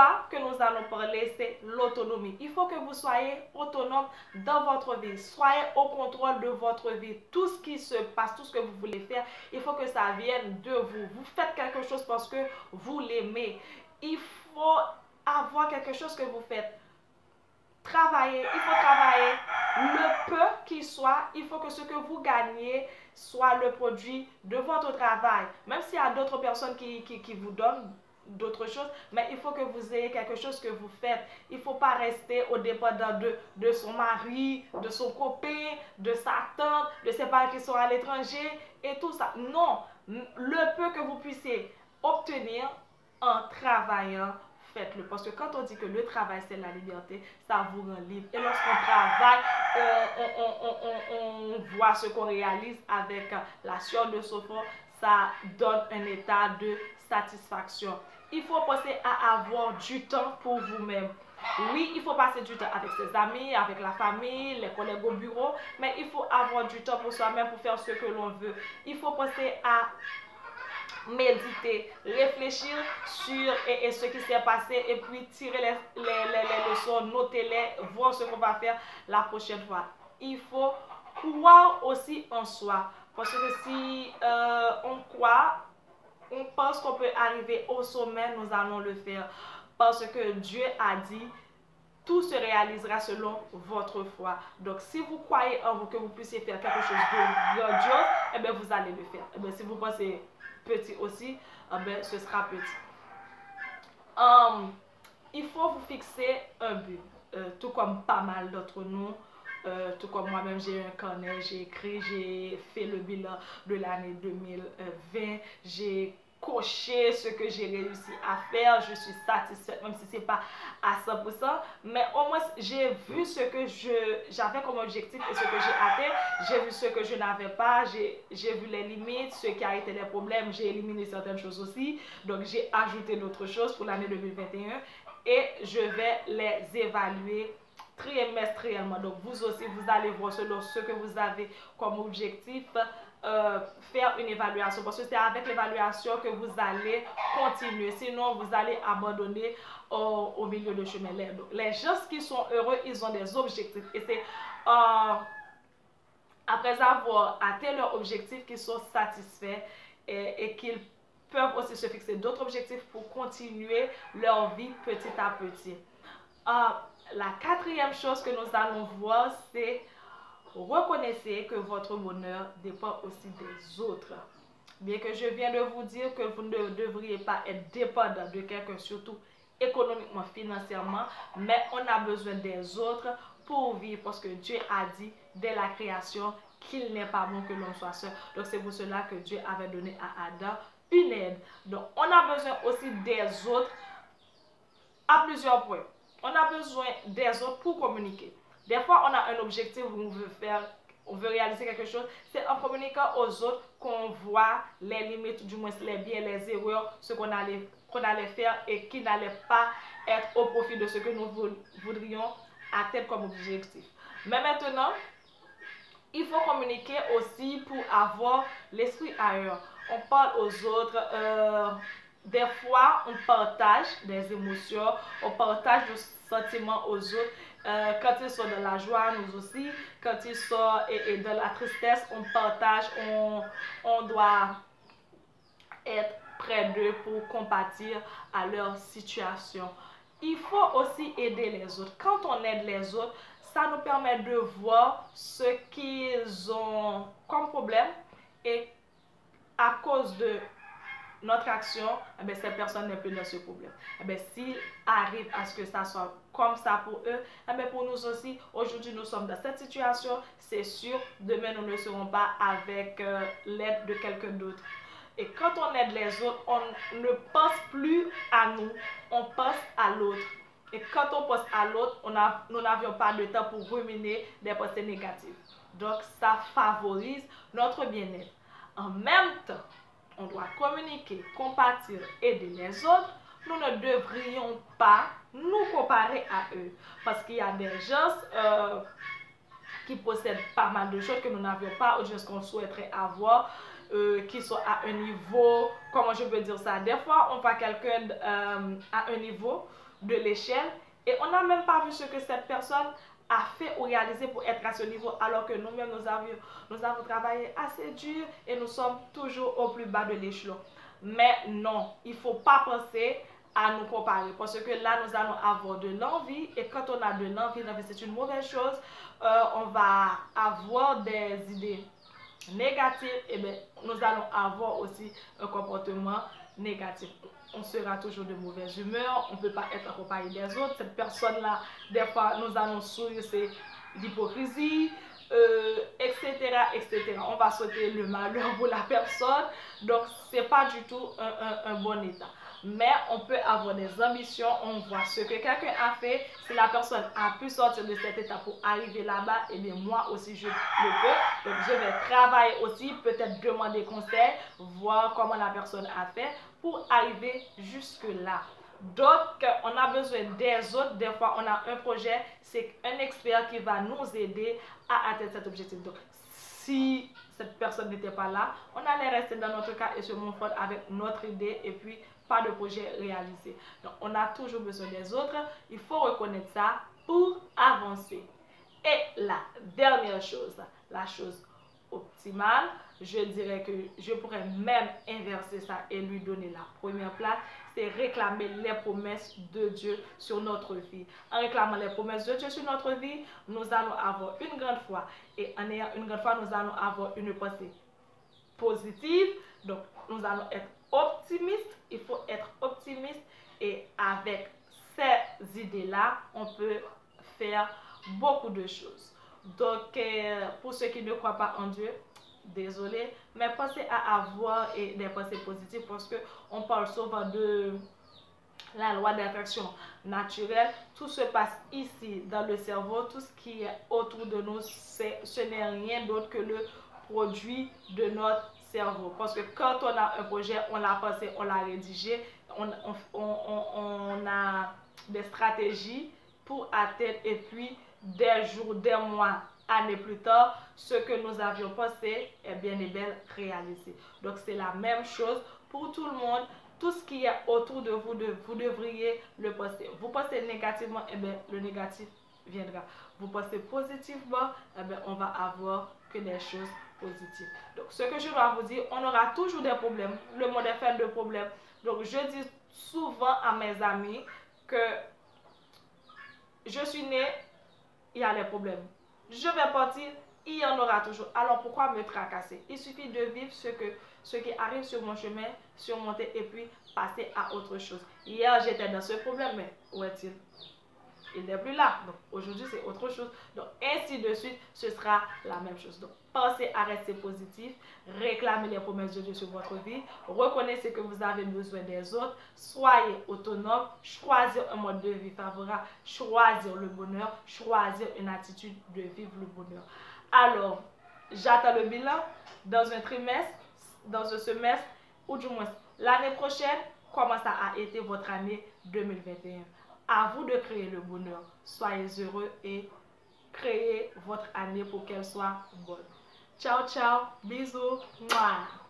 3 que nous allons parler, c'est l'autonomie. Il faut que vous soyez autonome dans votre vie. Soyez au contrôle de votre vie. Tout ce qui se passe, tout ce que vous voulez faire, il faut que ça vienne de vous. Vous faites quelque chose parce que vous l'aimez. Il faut avoir quelque chose que vous faites. Travailler, il faut travailler le peu qu'il soit. Il faut que ce que vous gagnez soit le produit de votre travail. Même s'il y a d'autres personnes qui vous donnent d'autres choses, mais il faut que vous ayez quelque chose que vous faites. Il ne faut pas rester au dépendant de son mari, de son copain, de sa tante, de ses parents qui sont à l'étranger et tout ça. Non, le peu que vous puissiez obtenir en travaillant, faites-le. Parce que quand on dit que le travail, c'est la liberté, ça vous rend libre. Et lorsqu'on travaille, on voit ce qu'on réalise avec la sueur de son front. Ça donne un état de satisfaction. Il faut penser à avoir du temps pour vous-même. Oui, il faut passer du temps avec ses amis, avec la famille, les collègues au bureau, mais il faut avoir du temps pour soi-même pour faire ce que l'on veut. Il faut penser à méditer, réfléchir sur ce qui s'est passé et puis tirer les leçons, noter-les, voir ce qu'on va faire la prochaine fois. Il faut croire aussi en soi. Parce que si on croit, on pense qu'on peut arriver au sommet, nous allons le faire. Parce que Dieu a dit, tout se réalisera selon votre foi. Donc, si vous croyez en vous que vous puissiez faire quelque chose de grandiose, eh bien, vous allez le faire. Eh bien, si vous pensez petit aussi, eh bien, ce sera petit. Il faut vous fixer un but, tout comme pas mal d'entre nous. Tout comme moi-même, j'ai un carnet, j'ai écrit, j'ai fait le bilan de l'année 2020, j'ai coché ce que j'ai réussi à faire, je suis satisfaite, même si ce n'est pas à 100%, mais au moins j'ai vu ce que j'avais comme objectif et ce que j'ai atteint, j'ai vu ce que je n'avais pas, j'ai vu les limites, ce qui a été les problèmes, j'ai éliminé certaines choses aussi, donc j'ai ajouté d'autres choses pour l'année 2021 et je vais les évaluer trimestriellement. Donc vous aussi, vous allez voir selon ce que vous avez comme objectif, faire une évaluation. Parce que c'est avec l'évaluation que vous allez continuer. Sinon, vous allez abandonner au milieu de chemin. Les gens qui sont heureux, ils ont des objectifs. Et c'est après avoir atteint leur objectif qu'ils sont satisfaits et qu'ils peuvent aussi se fixer d'autres objectifs pour continuer leur vie petit à petit. La quatrième chose que nous allons voir, c'est reconnaissez que votre bonheur dépend aussi des autres. Bien que je viens de vous dire que vous ne devriez pas être dépendant de quelqu'un, surtout économiquement, financièrement, mais on a besoin des autres pour vivre parce que Dieu a dit dès la création qu'il n'est pas bon que l'on soit seul. Donc c'est pour cela que Dieu avait donné à Adam une aide. Donc on a besoin aussi des autres à plusieurs points. On a besoin des autres pour communiquer. Des fois, on a un objectif où on veut réaliser quelque chose. C'est en communiquant aux autres qu'on voit les limites, du moins les biens, les erreurs, ce qu'on allait faire et qui n'allait pas être au profit de ce que nous voudrions atteindre comme objectif. Mais maintenant, il faut communiquer aussi pour avoir l'esprit ailleurs. On parle aux autres. Des fois, on partage des émotions, on partage des sentiments aux autres. Quand ils sont dans la joie, nous aussi. Quand ils sont dans la tristesse, on partage, on doit être près d'eux pour compatir à leur situation. Il faut aussi aider les autres. Quand on aide les autres, ça nous permet de voir ce qu'ils ont comme problème et à cause de notre action, eh bien, cette personne n'est plus dans ce problème. Eh bien, s'il arrive à ce que ça soit comme ça pour eux, eh bien, pour nous aussi, aujourd'hui nous sommes dans cette situation, c'est sûr, demain nous ne serons pas avec l'aide de quelqu'un d'autre. Et quand on aide les autres, on ne pense plus à nous, on pense à l'autre. Et quand on pense à l'autre, nous n'avions pas de temps pour ruminer des pensées négatives. Donc, ça favorise notre bien-être. En même temps, on doit communiquer, compatir, aider les autres. Nous ne devrions pas nous comparer à eux. Parce qu'il y a des gens qui possèdent pas mal de choses que nous n'avions pas ou juste qu'on souhaiterait avoir. qui sont à un niveau, comment je peux dire ça? Des fois, on voit quelqu'un à un niveau de l'échelle et on n'a même pas vu ce que cette personne a fait ou réalisé pour être à ce niveau, alors que nous-mêmes, nous avons travaillé assez dur et nous sommes toujours au plus bas de l'échelon. Mais non, il ne faut pas penser à nous comparer parce que là, nous allons avoir de l'envie et quand on a de l'envie, c'est une mauvaise chose. On va avoir des idées négatives et bien, nous allons avoir aussi un comportement négatif. On sera toujours de mauvaise humeur, on ne peut pas être accompagné des autres. Cette personne-là, des fois, nous allons sourire, c'est l'hypocrisie, etc., etc. On va souhaiter le malheur pour la personne. Donc, ce n'est pas du tout un bon état. Mais on peut avoir des ambitions, on voit ce que quelqu'un a fait. Si la personne a pu sortir de cet état pour arriver là-bas, et bien moi aussi je le peux. Donc je vais travailler aussi, peut-être demander conseil, voir comment la personne a fait pour arriver jusque-là. Donc, on a besoin des autres. Des fois, on a un projet, c'est un expert qui va nous aider à atteindre cet objectif. Donc, si cette personne n'était pas là, on allait rester dans notre cas et se montrer avec notre idée et puis pas de projet réalisé. Donc, on a toujours besoin des autres. Il faut reconnaître ça pour avancer. Et la dernière chose, la chose optimale, je dirais que je pourrais même inverser ça et lui donner la première place, c'est réclamer les promesses de Dieu sur notre vie. En réclamant les promesses de Dieu sur notre vie, nous allons avoir une grande foi. Et en ayant une grande foi, nous allons avoir une pensée positive. Donc, nous allons être optimistes. Il faut être optimiste. Et avec ces idées-là, on peut faire beaucoup de choses. Donc, pour ceux qui ne croient pas en Dieu, désolé, mais pensez à avoir des pensées positives parce qu'on parle souvent de la loi d'attraction naturelle. Tout se passe ici dans le cerveau, tout ce qui est autour de nous, ce n'est rien d'autre que le produit de notre cerveau. Parce que quand on a un projet, on l'a pensé, on l'a rédigé, on a des stratégies pour atteindre et puis des jours, des mois, années plus tard, ce que nous avions pensé est bien et bien réalisé. Donc c'est la même chose pour tout le monde. Tout ce qui est autour de vous, vous devriez le penser. Vous pensez négativement, et bien le négatif viendra. Vous pensez positivement, et bien on va avoir que des choses positives. Donc ce que je dois vous dire, on aura toujours des problèmes. Le monde est fait de problèmes. Donc je dis souvent à mes amis que je suis née, il y a les problèmes. Je vais partir, il y en aura toujours. Alors pourquoi me tracasser? Il suffit de vivre ce qui arrive sur mon chemin, surmonter et puis passer à autre chose. Hier, j'étais dans ce problème, mais où est-il? Il n'est plus là. Donc aujourd'hui, c'est autre chose. Donc ainsi de suite, ce sera la même chose. Donc pensez à rester positif, réclamez les promesses de Dieu sur votre vie, reconnaissez que vous avez besoin des autres, soyez autonome, choisir un mode de vie favorable, choisir le bonheur, choisir une attitude de vivre le bonheur. Alors, j'attends le bilan dans un trimestre, dans un semestre ou du moins l'année prochaine, comment ça a été votre année 2021. À vous de créer le bonheur. Soyez heureux et créez votre année pour qu'elle soit bonne. Ciao, ciao. Bisous. Mouah.